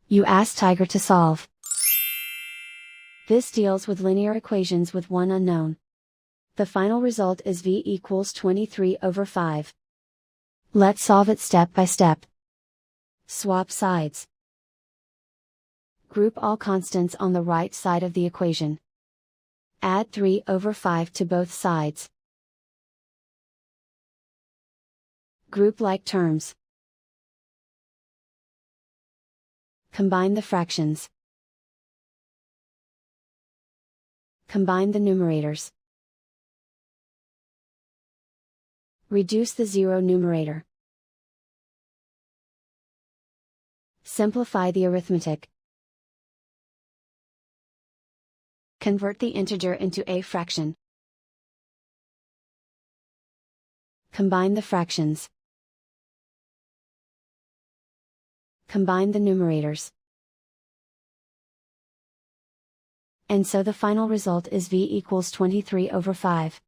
You ask Tiger to solve. This deals with linear equations with one unknown. The final result is v equals 23/5. Let's solve it step by step. Swap sides. Group all constants on the right side of the equation. Add 3/5 to both sides. Group like terms. Combine the fractions. Combine the numerators. Reduce the zero numerator. Simplify the arithmetic. Convert the integer into a fraction. Combine the fractions. Combine the numerators. And so the final result is v equals 23/5.